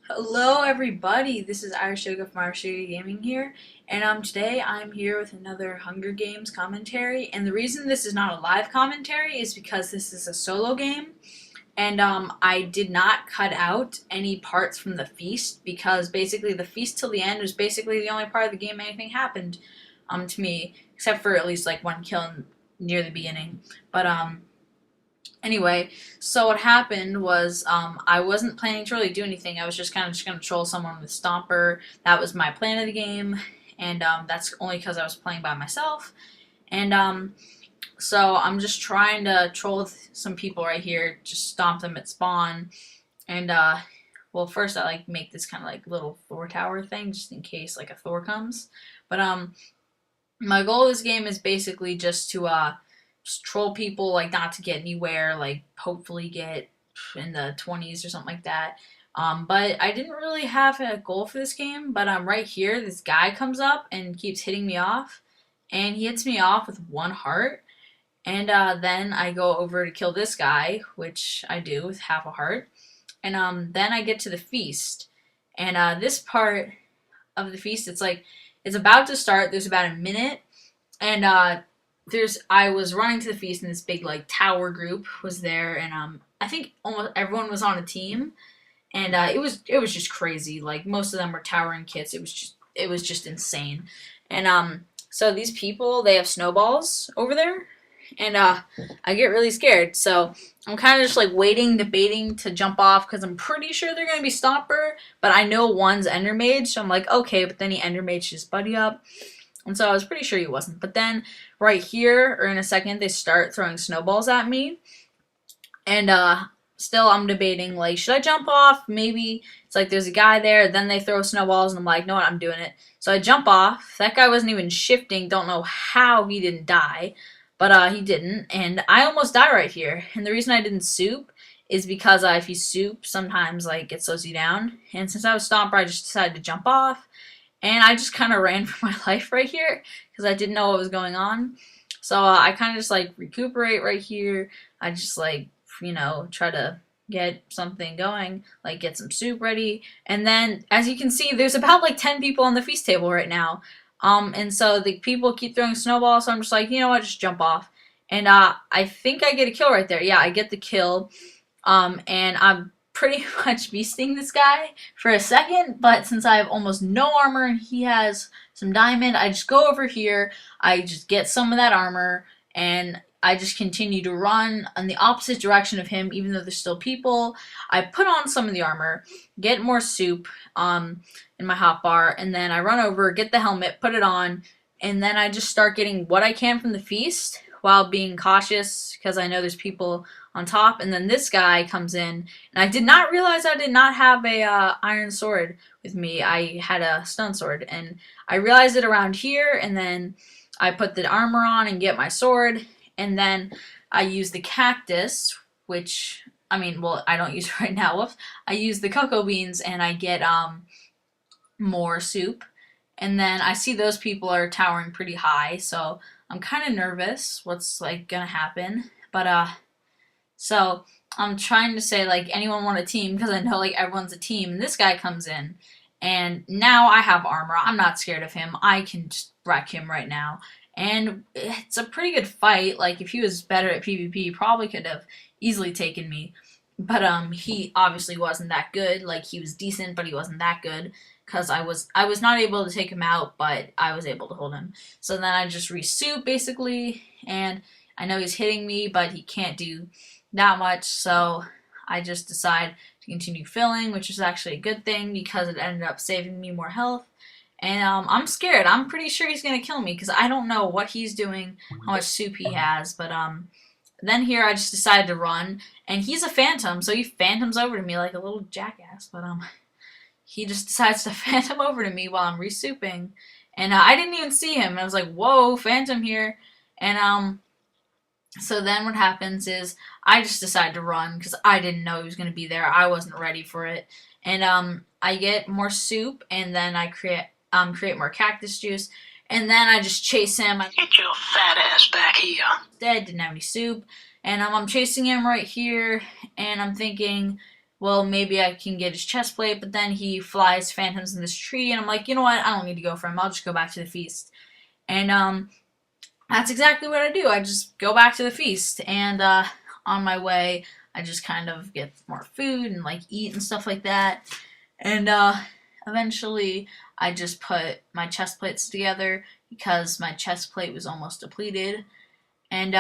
Hello everybody, this is Irish Yoga from Irish Yoga Gaming here, and today I'm here with another Hunger Games commentary, and the reason this is not a live commentary is because this is a solo game, and I did not cut out any parts from the feast, because basically the feast till the end was basically the only part of the game anything happened to me, except for at least like one kill near the beginning, but anyway, so what happened was I wasn't planning to really do anything. I was just kind of just going to troll someone with Stomper. That was my plan of the game, and that's only because I was playing by myself. And so I'm just trying to troll some people right here, just stomp them at spawn. And well, first I like make this kind of like little Thor tower thing, just in case like a Thor comes. But my goal of this game is basically just to just troll people, like not to get anywhere, like hopefully get in the 20s or something like that. But I didn't really have a goal for this game, but right here, this guy comes up and keeps hitting me off, and he hits me off with one heart, and then I go over to kill this guy, which I do with half a heart, and then I get to the feast, and this part of the feast, it's about to start. There's about a minute, and I was running to the feast, and this big like tower group was there, and I think almost everyone was on a team, and it was just crazy. Like most of them were towering kits. It was just insane, and so these people, they have snowballs over there, and I get really scared. So I'm kind of just like waiting, debating to jump off because I'm pretty sure they're gonna be Stomper, but I know one's Ender Mage, so I'm like okay, but then he Ender Maged his buddy up. And so I was pretty sure he wasn't. But then right here, or in a second, they start throwing snowballs at me. And still I'm debating, like, should I jump off? Maybe it's like there's a guy there. Then they throw snowballs, and I'm like, no, what, I'm doing it. So I jump off. That guy wasn't even shifting. Don't know how he didn't die. But he didn't. And I almost die right here. And the reason I didn't soup is because if you soup, sometimes, like, it slows you down. And since I was Stomper, I just decided to jump off. And I just kind of ran for my life right here because I didn't know what was going on. So I kind of just like recuperate right here. I just like, try to get something going, like get some soup ready. And then as you can see, there's about like 10 people on the feast table right now. And so the people keep throwing snowballs. So I'm just like, you know what, just jump off. And I think I get a kill right there. Yeah, I get the kill. And I'm pretty much beasting this guy for a second, but since I have almost no armor and he has some diamond, I just go over here, I just get some of that armor, and I just continue to run in the opposite direction of him, even though there's still people. I put on some of the armor, get more soup in my hotbar, and then I run over, get the helmet, put it on, and then I just start getting what I can from the feast while being cautious because I know there's people on top. And then this guy comes in, and I did not realize I did not have a iron sword with me. I had a stone sword, and I realized it around here, and then I put the armor on and get my sword, and then I use the cactus, which, I mean, well, I don't use it right now. Whoops. I use the cocoa beans, and I get more soup. And then I see those people are towering pretty high, so I'm kind of nervous what's like gonna happen. But so I'm trying to say like anyone want a team because I know like everyone's a team. And this guy comes in, and now I have armor. I'm not scared of him. I can just wreck him right now. And it's a pretty good fight. Like if he was better at PvP, he probably could have easily taken me. But he obviously wasn't that good. Like he was decent, but he wasn't that good because I was not able to take him out, but I was able to hold him. So then I just re-soup basically, and I know he's hitting me, but he can't do that much, so I just decide to continue filling, which is actually a good thing because it ended up saving me more health. And I'm scared. I'm pretty sure he's gonna kill me because I don't know what he's doing, how much soup he has. But then here I just decided to run, and he's a phantom, so he phantoms over to me like a little jackass. But he just decides to phantom over to me while I'm resouping, and I didn't even see him. And I was like, whoa, phantom here, and so then what happens is I just decide to run because I didn't know he was going to be there. I wasn't ready for it. And I get more soup, and then I create more cactus juice, and then I just chase him. Get your fat ass back here. Dead, didn't have any soup. And I'm chasing him right here, and I'm thinking, well, maybe I can get his chest plate, but then he flies phantoms in this tree, and I'm like, you know what, I don't need to go for him, I'll just go back to the feast. And that's exactly what I do. I just go back to the feast, and on my way, I just kind of get more food and like eat and stuff like that. And eventually, I just put my chest plates together because my chest plate was almost depleted. And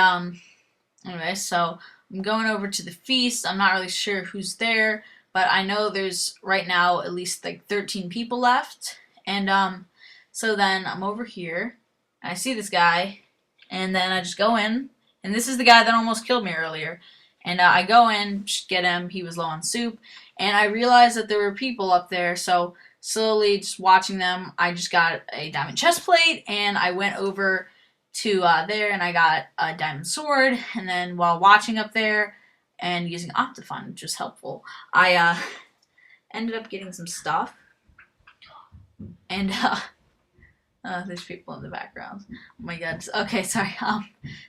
anyway, so I'm going over to the feast. I'm not really sure who's there, but I know there's right now at least like 13 people left. And so then I'm over here, and I see this guy, and then I just go in, and this is the guy that almost killed me earlier. And I go in, just get him. He was low on soup, and I realized that there were people up there. So slowly, just watching them, I just got a diamond chest plate, and I went over to there, and I got a diamond sword. And then while watching up there and using Optifine, which was helpful, I ended up getting some stuff. And there's people in the background. Oh my god. Okay, sorry.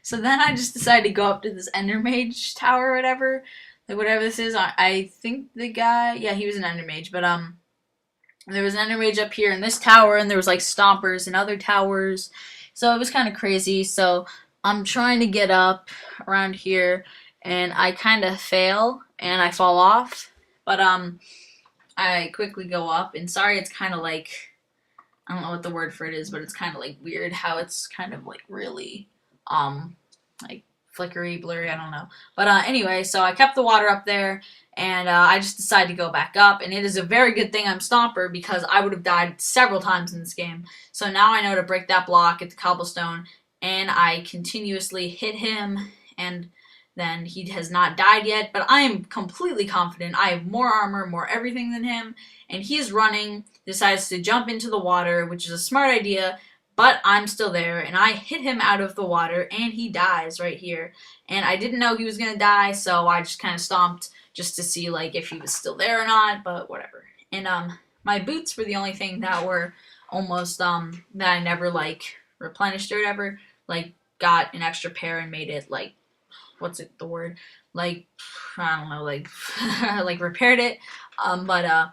So then I just decided to go up to this Ender Mage tower or whatever. Like whatever this is. I think the guy, yeah, he was an Ender Mage, but there was an Ender Mage up here in this tower, and there was like stompers in other towers. So it was kind of crazy. So I'm trying to get up around here, and I kind of fail and I fall off. But I quickly go up, and sorry, it's kind of like, I don't know what the word for it is, but it's kind of like weird how it's kind of like really like flickery, blurry, I don't know. But anyway, so I kept the water up there, and I just decided to go back up, and it is a very good thing I'm Stomper because I would have died several times in this game. So now I know to break that block at the cobblestone, and I continuously hit him, and then he has not died yet, but I am completely confident. I have more armor, more everything than him, and he is running, decides to jump into the water, which is a smart idea, but I'm still there, and I hit him out of the water, and he dies right here. And I didn't know he was going to die, so I just kind of stomped just to see like if he was still there or not, but whatever. And my boots were the only thing that were almost that I never like replenished or whatever, like got an extra pair and made it like, what's it, the word, like, I don't know, like like repaired it. But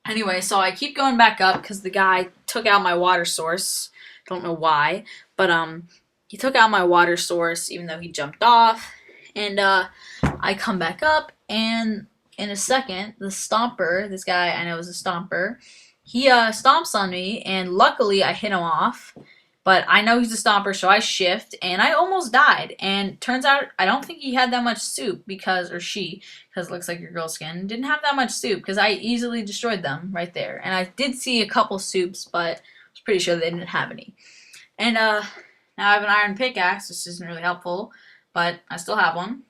anyway, so I keep going back up because the guy took out my water source. Don't know why, but he took out my water source even though he jumped off. And I come back up, and in a second, the Stomper, this guy I know is a Stomper, he stomps on me, and luckily I hit him off. But I know he's a Stomper, so I shift, and I almost died. And turns out I don't think he had that much soup because, or she, because it looks like your girl skin, didn't have that much soup because I easily destroyed them right there. And I did see a couple soups, but I was pretty sure they didn't have any. And now I have an iron pickaxe, which isn't really helpful, but I still have one.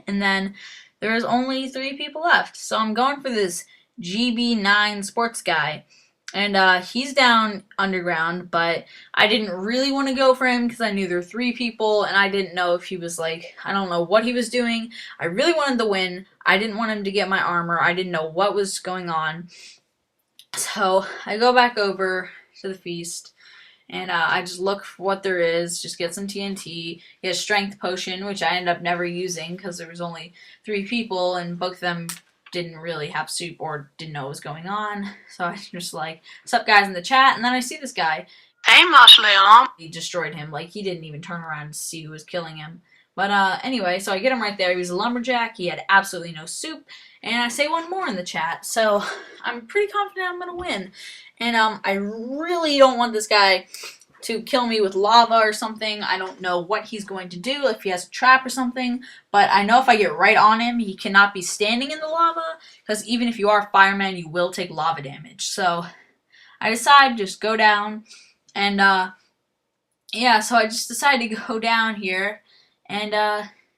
And then there's only 3 people left, so I'm going for this GB9 sports guy. And he's down underground, but I didn't really want to go for him because I knew there were 3 people, and I didn't know if he was like, I don't know what he was doing. I really wanted to win. I didn't want him to get my armor. I didn't know what was going on. So I go back over to the feast, and I just look for what there is, just get some TNT, get a strength potion, which I ended up never using because there was only 3 people, and both of them didn't really have soup or didn't know what was going on. So I just like, what's up guys in the chat? And then I see this guy. Hey, Marshall. He destroyed him. Like, he didn't even turn around to see who was killing him. But anyway, so I get him right there. He was a lumberjack. He had absolutely no soup. And I say one more in the chat. So I'm pretty confident I'm going to win. And I really don't want this guy to kill me with lava or something. I don't know what he's going to do, if he has a trap or something, but I know if I get right on him, he cannot be standing in the lava, because even if you are a fireman, you will take lava damage. So I decide just go down, and yeah, so I just decided to go down here, and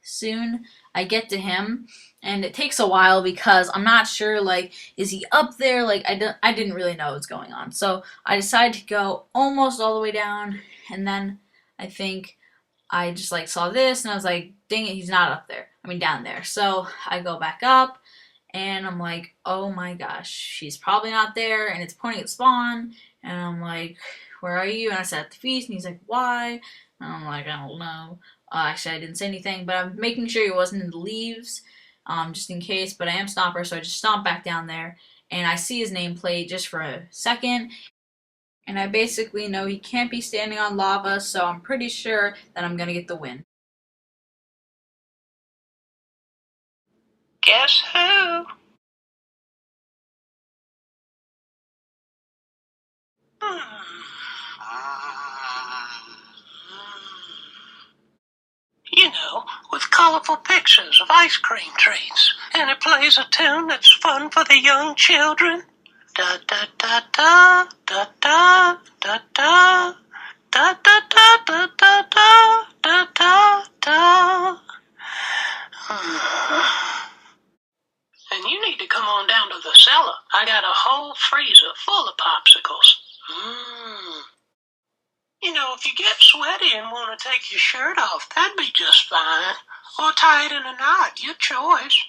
soon I get to him. And it takes a while because I'm not sure, like, is he up there? Like, I didn't really know what's going on. So I decided to go almost all the way down, and then I think I just, like, saw this, and I was like, dang it, he's not up there. I mean, down there. So I go back up, and I'm like, oh my gosh, she's probably not there, and it's pointing at spawn, and I'm like, where are you? And I said, at the feast, and he's like, why? And I'm like, I don't know. Actually, I didn't say anything, but I'm making sure he wasn't in the leaves. just in case. But I am Stomper, so I just stomp back down there, and I see his nameplate just for a second, and I basically know he can't be standing on lava, so I'm pretty sure that I'm gonna get the win. Guess who? You know, with colorful pictures of ice cream treats, and it plays a tune that's fun for the young children. Da da da da da da da da da da da da da da da da. And you need to come on down to the cellar. I got a whole freezer full of popsicles. You know, if you get sweaty and want to take your shirt off, that'd be just fine. Or tie it in a knot, your choice.